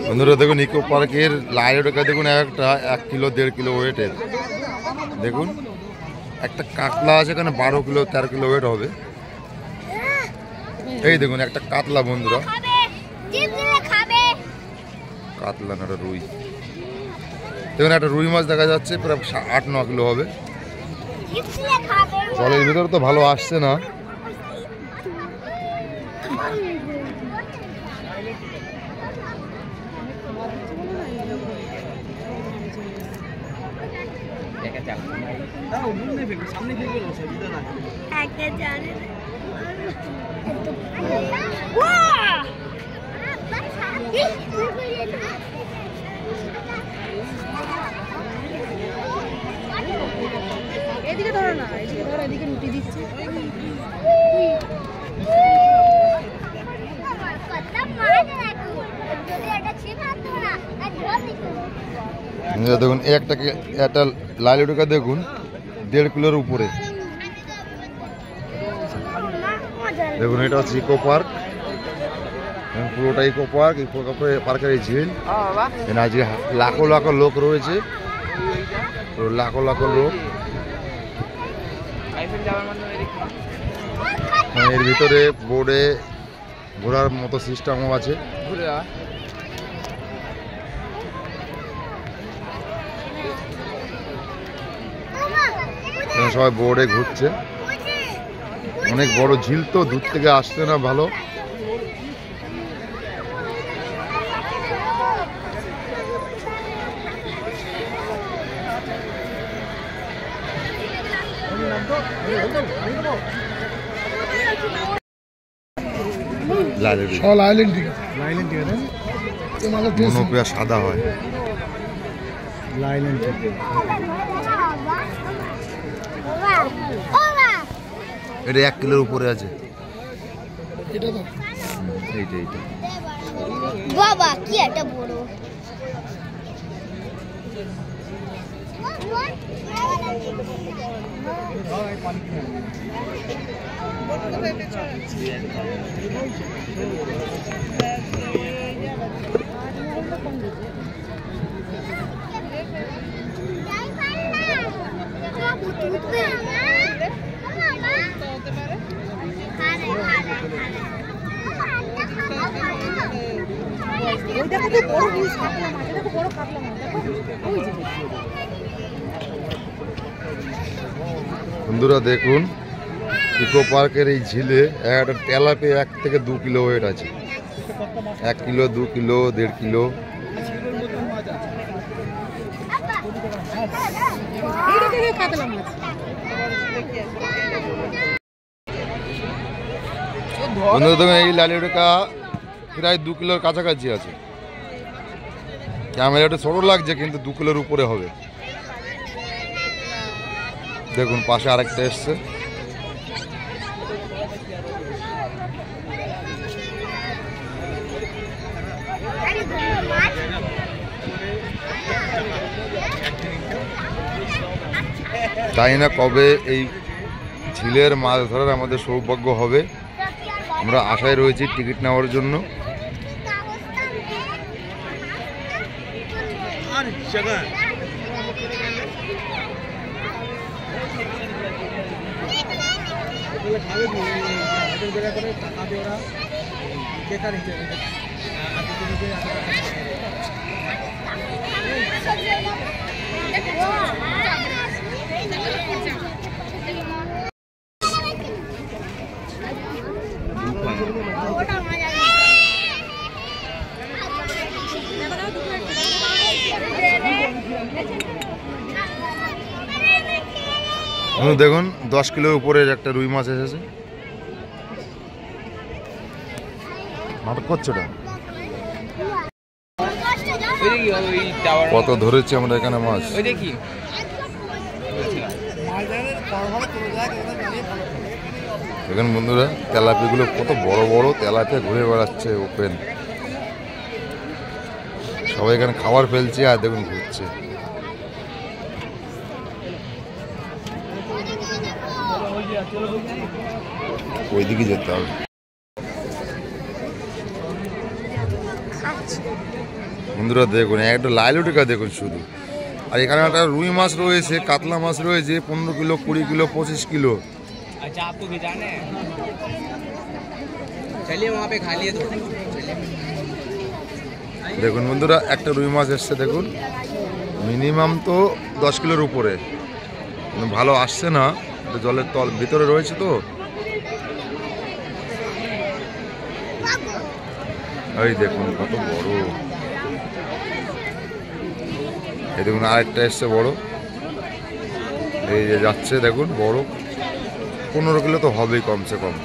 বন্ধুরা দেখুন ইকো পার্কের লাইটটা দেখুন একটা 1 কিলো 1.5 কিলো ওয়েটের। দেখুন একটা কাতলা আছে এখানে 12 কিলো 13 কিলো ওয়েট হবে। এই দেখুন একটা কাতলা বন্ধুরা, কাতলা না একটা রুই। দেখুন একটা রুই মাছ দেখা যাচ্ছে প্রায় 8-9 কিলো হবে। জলের ভিতরে তো ভালো আসছে না। এদিকে ধরো না, এদিকে ধরো, এদিকে রুটি দিচ্ছে। দেখুন একটা লালিডোকা দেখুন 1.5 কিলোর উপরে। দেখুন এটা হচ্ছে ইকো পার্ক, পুরোটা ইকো পার্ক। ইকো পার্কের এই ঝিল আজকে লাখো লাখো লোক রয়েছে, লাখো লাখো লোক। এর ভিতরে বোর্ডে ঘোরার মতো সিস্টেমও আছে। সবাই বোর্ডে ঘুরছে। অনেক বড় ঝিল তো, দূর থেকে আসছে না ভালো। মনোপিয়া সাদা হয়। এটা 1 কিলোর উপরে আছে। এইটা বাবা কি একটা বড়। বন্ধুরা দেখুন ইকো পার্কের এই ঝিলে একটা তেলাপিয়া 1 থেকে 2 কিলো ওয়েট আছে। 1 কিলো 2 কিলো 1.5 কিলো। বন্ধুরা দেখুন এই লালিডোকা প্রায় 2 কিলোর কাছাকাছি আছে। ক্যামেরাটা ছোট লাগছে কিন্তু 2 কিলোর উপরে হবে। দেখুন পাশে আরেকটা এসছে। জানি না কবে এই ঝিলের মাছ ধরার আমাদের সৌভাগ্য হবে। আমরা আশায় রয়েছি টিকিট নেওয়ার জন্য। দেখুন 10 কিলোর উপরের একটা রুই মাছ এসেছে। নাটক করছে কত ধরেছি আমরা এখানে মাছ। দেখুন বন্ধুরা তেলাপিগুলো কত বড় বড় তেলাপিয়া ঘুরে বেড়াচ্ছে ওপেন। সবাই এখানে খাবার ফেলছে আর দেখুন ঘুরছে। ওইদিকে যেতে হবে। বন্ধুরা দেখুন একটা লাইলুটিকা দেখুন শুধু। আর এখানে একটা রুই মাছ রয়েছে, কাতলা মাছ রয়েছে 15 কিলো, 20 কিলো, 25 কিলো। अच्छा आपको भी जाना है, चलिए वहाँ पे खा लिए तो। দেখুন বন্ধুরা একটা রুই মাছ এসছে দেখুন, মিনিমাম তো 10 কিলোর উপরে, কিন্তু ভালো আসছে না, জলের তল ভিতরে রয়েছে তো। এই দেখুন কত বড়, এই দেখুন আরেকটা এসছে বড়, এই যে যাচ্ছে দেখুন বড়, 15 কিলো তো হবেই কমসে কম।